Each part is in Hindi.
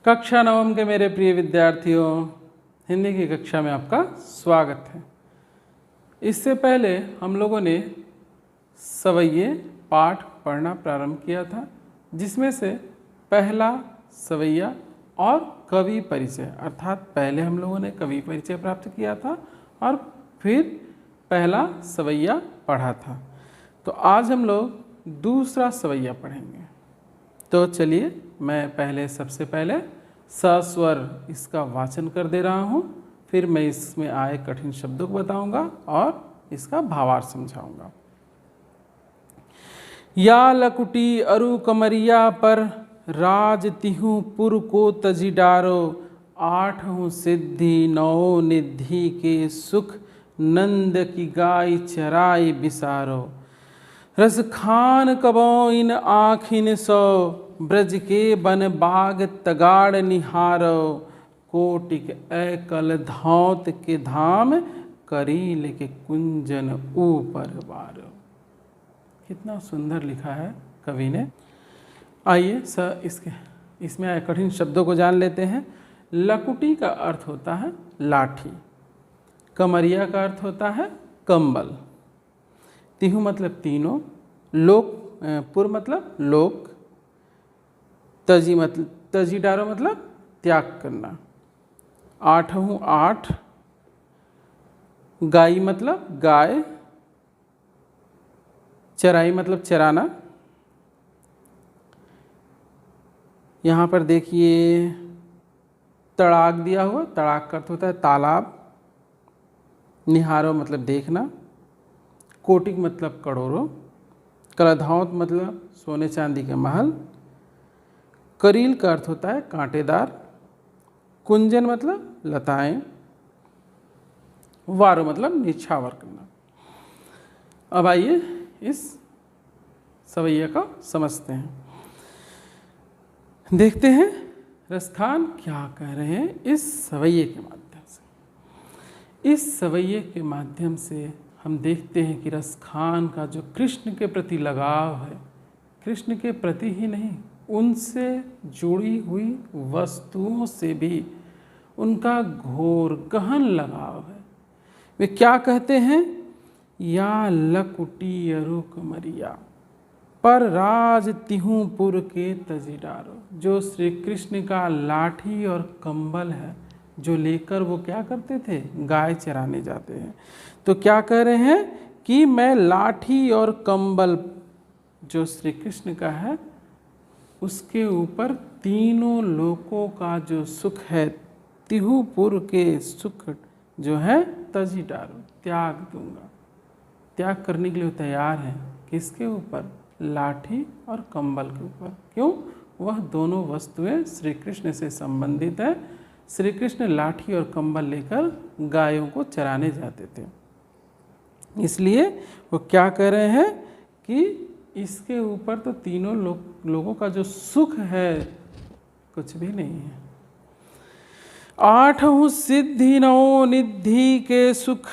कक्षा नवम के मेरे प्रिय विद्यार्थियों, हिंदी की कक्षा में आपका स्वागत है। इससे पहले हम लोगों ने सवैये पाठ पढ़ना प्रारंभ किया था, जिसमें से पहला सवैया और कवि परिचय, अर्थात पहले हम लोगों ने कवि परिचय प्राप्त किया था और फिर पहला सवैया पढ़ा था। तो आज हम लोग दूसरा सवैया पढ़ेंगे। तो चलिए, मैं सबसे पहले सस्वर इसका वाचन कर दे रहा हूँ, फिर मैं इसमें आए कठिन शब्दों को बताऊंगा और इसका भावार्थ समझाऊंगा। या लकुटी अरु कमरिया पर राज तिहु पुर को तजी डारो, आठों सिद्धि नौ निधि के सुख नंद की गाय चराई बिसारो। रस खान कबो इन आँखिन सो, ब्रज के बन बाग तगाड़ निहारो, कोटिक एकल धौत के धाम, करील के कुंजन ऊपर बारो। कितना सुंदर लिखा है कवि ने। आइए इसमें आए कठिन शब्दों को जान लेते हैं। लकुटी का अर्थ होता है लाठी, कमरिया का अर्थ होता है कंबल, तिहु मतलब तीनों, लोक पुर मतलब लोक, तजी डारो मतलब त्याग करना, आठों आठ, गाई मतलब गाय, चराई मतलब चराना। यहाँ पर देखिए तड़ाक दिया हुआ, तड़ाक का अर्थ होता है तालाब, निहारो मतलब देखना, कोटिक मतलब करोड़ों, कलधौत मतलब सोने चांदी के महल, करील का अर्थ होता है कांटेदार, कुंजन मतलब लताएं, वारो मतलब निछावर करना। अब आइए इस सवैया का समझते हैं, देखते हैं रसखान क्या कह रहे हैं इस सवैये के माध्यम से। इस सवैये के माध्यम से हम देखते हैं कि रसखान का जो कृष्ण के प्रति लगाव है, कृष्ण के प्रति ही नहीं, उनसे जुड़ी हुई वस्तुओं से भी उनका घोर गहन लगाव है। वे क्या कहते हैं? या लकुटी अरु कमरिया पर राज तिहु पुर के तजी डारो। जो श्री कृष्ण का लाठी और कंबल है, जो लेकर वो क्या करते थे? गाय चराने जाते हैं। तो क्या कह रहे हैं कि मैं लाठी और कंबल जो श्री कृष्ण का है, उसके ऊपर तीनों लोकों का जो सुख है, तिहुपुर के सुख जो है, तजी डारो, त्याग दूंगा। त्याग करने के लिए तैयार है। किसके ऊपर? लाठी और कंबल के ऊपर। क्यों? वह दोनों वस्तुएं श्री कृष्ण से संबंधित है। श्री कृष्ण लाठी और कंबल लेकर गायों को चराने जाते थे, इसलिए वो क्या कह रहे हैं कि इसके ऊपर तो तीनों लोगों का जो सुख है, कुछ भी नहीं है। आठों सिद्धि नौ निधि के सुख,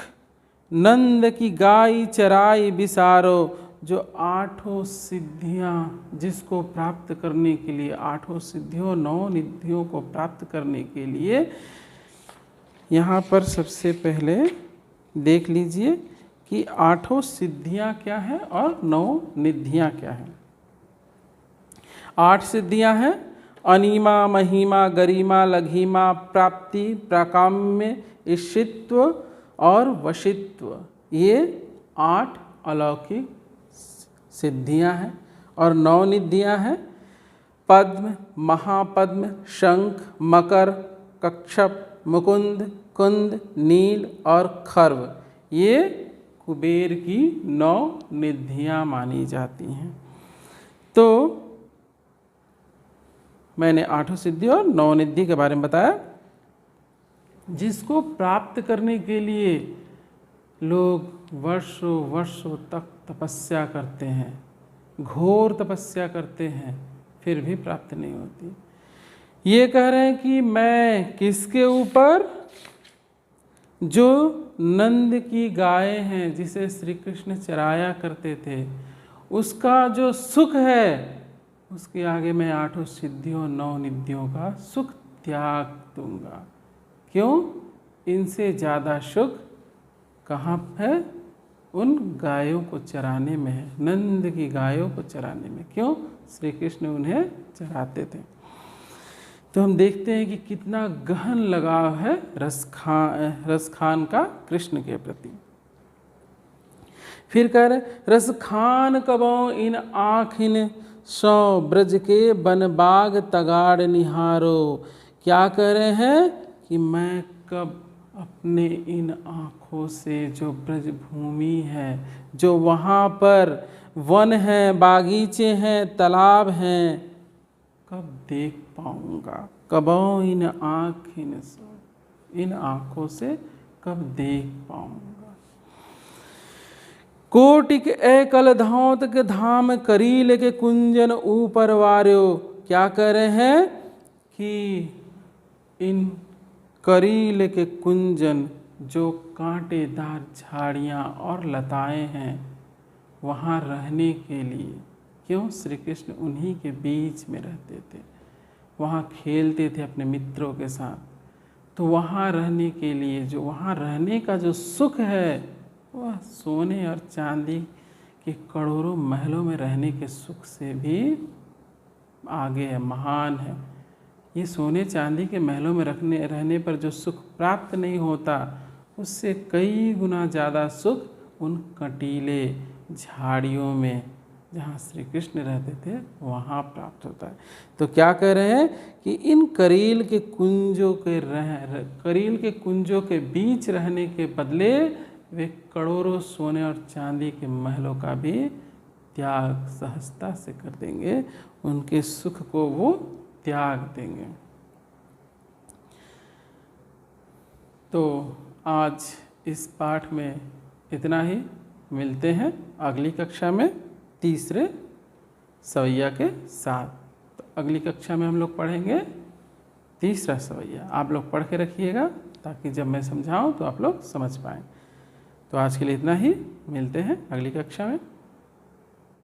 नंद की गाय चराई बिसारो। जो आठों सिद्धियां जिसको प्राप्त करने के लिए, आठों सिद्धियों नौ निधियों को प्राप्त करने के लिए, यहाँ पर सबसे पहले देख लीजिए कि आठों सिद्धियां क्या हैं और नौ निधियां क्या हैं। 8 सिद्धियां हैं: अनिमा, महिमा, गरिमा, लघिमा, प्राप्ति, प्राकाम्य, ईशित्व और वशित्व। ये 8 अलौकिक सिद्धियां हैं। और 9 निधियां हैं: पद्म, महापद्म, शंख, मकर, कक्षप, मुकुंद, कुंद, नील और खर्व। ये कुबेर की 9 निधियां मानी जाती हैं। तो मैंने 8 सिद्धि और 9 निधि के बारे में बताया, जिसको प्राप्त करने के लिए लोग वर्षों वर्षों तक तपस्या करते हैं, घोर तपस्या करते हैं, फिर भी प्राप्त नहीं होती। ये कह रहे हैं कि मैं किसके ऊपर? जो नंद की गाय हैं, जिसे श्री कृष्ण चराया करते थे, उसका जो सुख है उसके आगे मैं 8 सिद्धियों 9 निधियों का सुख त्याग दूंगा। क्यों? इनसे ज़्यादा सुख कहाँ है? उन गायों को चराने में है, नंद की गायों को चराने में। क्यों? श्री कृष्ण उन्हें चराते थे। तो हम देखते हैं कि कितना गहन लगाव है रसखान का कृष्ण के प्रति। फिर कह रहे रसखान कबों इन आँखिन सौ ब्रज के बन बाग तगाड़ निहारो। क्या कह रहे हैं कि मैं कब अपने इन आँखों से जो ब्रज भूमि है, जो वहाँ पर वन हैं, बागीचे हैं, तालाब हैं, कब देख पाऊँगा? कबों इन आँखिन सौ, इन आँखों से कब देख पाऊँगा? कोटिक एकल धौत के धाम करील के कुंजन ऊपर वार्यो। क्या कह रहे हैं कि इन करील के कुंजन, जो कांटेदार झाड़ियाँ और लताएं हैं, वहाँ रहने के लिए, क्यों? श्री कृष्ण उन्हीं के बीच में रहते थे, वहाँ खेलते थे अपने मित्रों के साथ। तो वहाँ रहने के लिए, जो वहाँ रहने का जो सुख है, वह सोने और चांदी के करोड़ों महलों में रहने के सुख से भी आगे है, महान है। ये सोने चांदी के महलों में रहने पर जो सुख प्राप्त नहीं होता, उससे कई गुना ज़्यादा सुख उन कटीले झाड़ियों में, जहाँ श्री कृष्ण रहते थे, वहाँ प्राप्त होता है। तो क्या कह रहे हैं कि इन करील के कुंजों के बीच रहने के बदले वे करोड़ों सोने और चांदी के महलों का भी त्याग सहजता से कर देंगे, उनके सुख को वो त्याग देंगे। तो आज इस पाठ में इतना ही। मिलते हैं अगली कक्षा में तीसरे सवैया के साथ। तो अगली कक्षा में हम लोग पढ़ेंगे तीसरा सवैया। आप लोग पढ़ के रखिएगा ताकि जब मैं समझाऊं तो आप लोग समझ पाएँ। तो आज के लिए इतना ही। मिलते हैं अगली कक्षा में।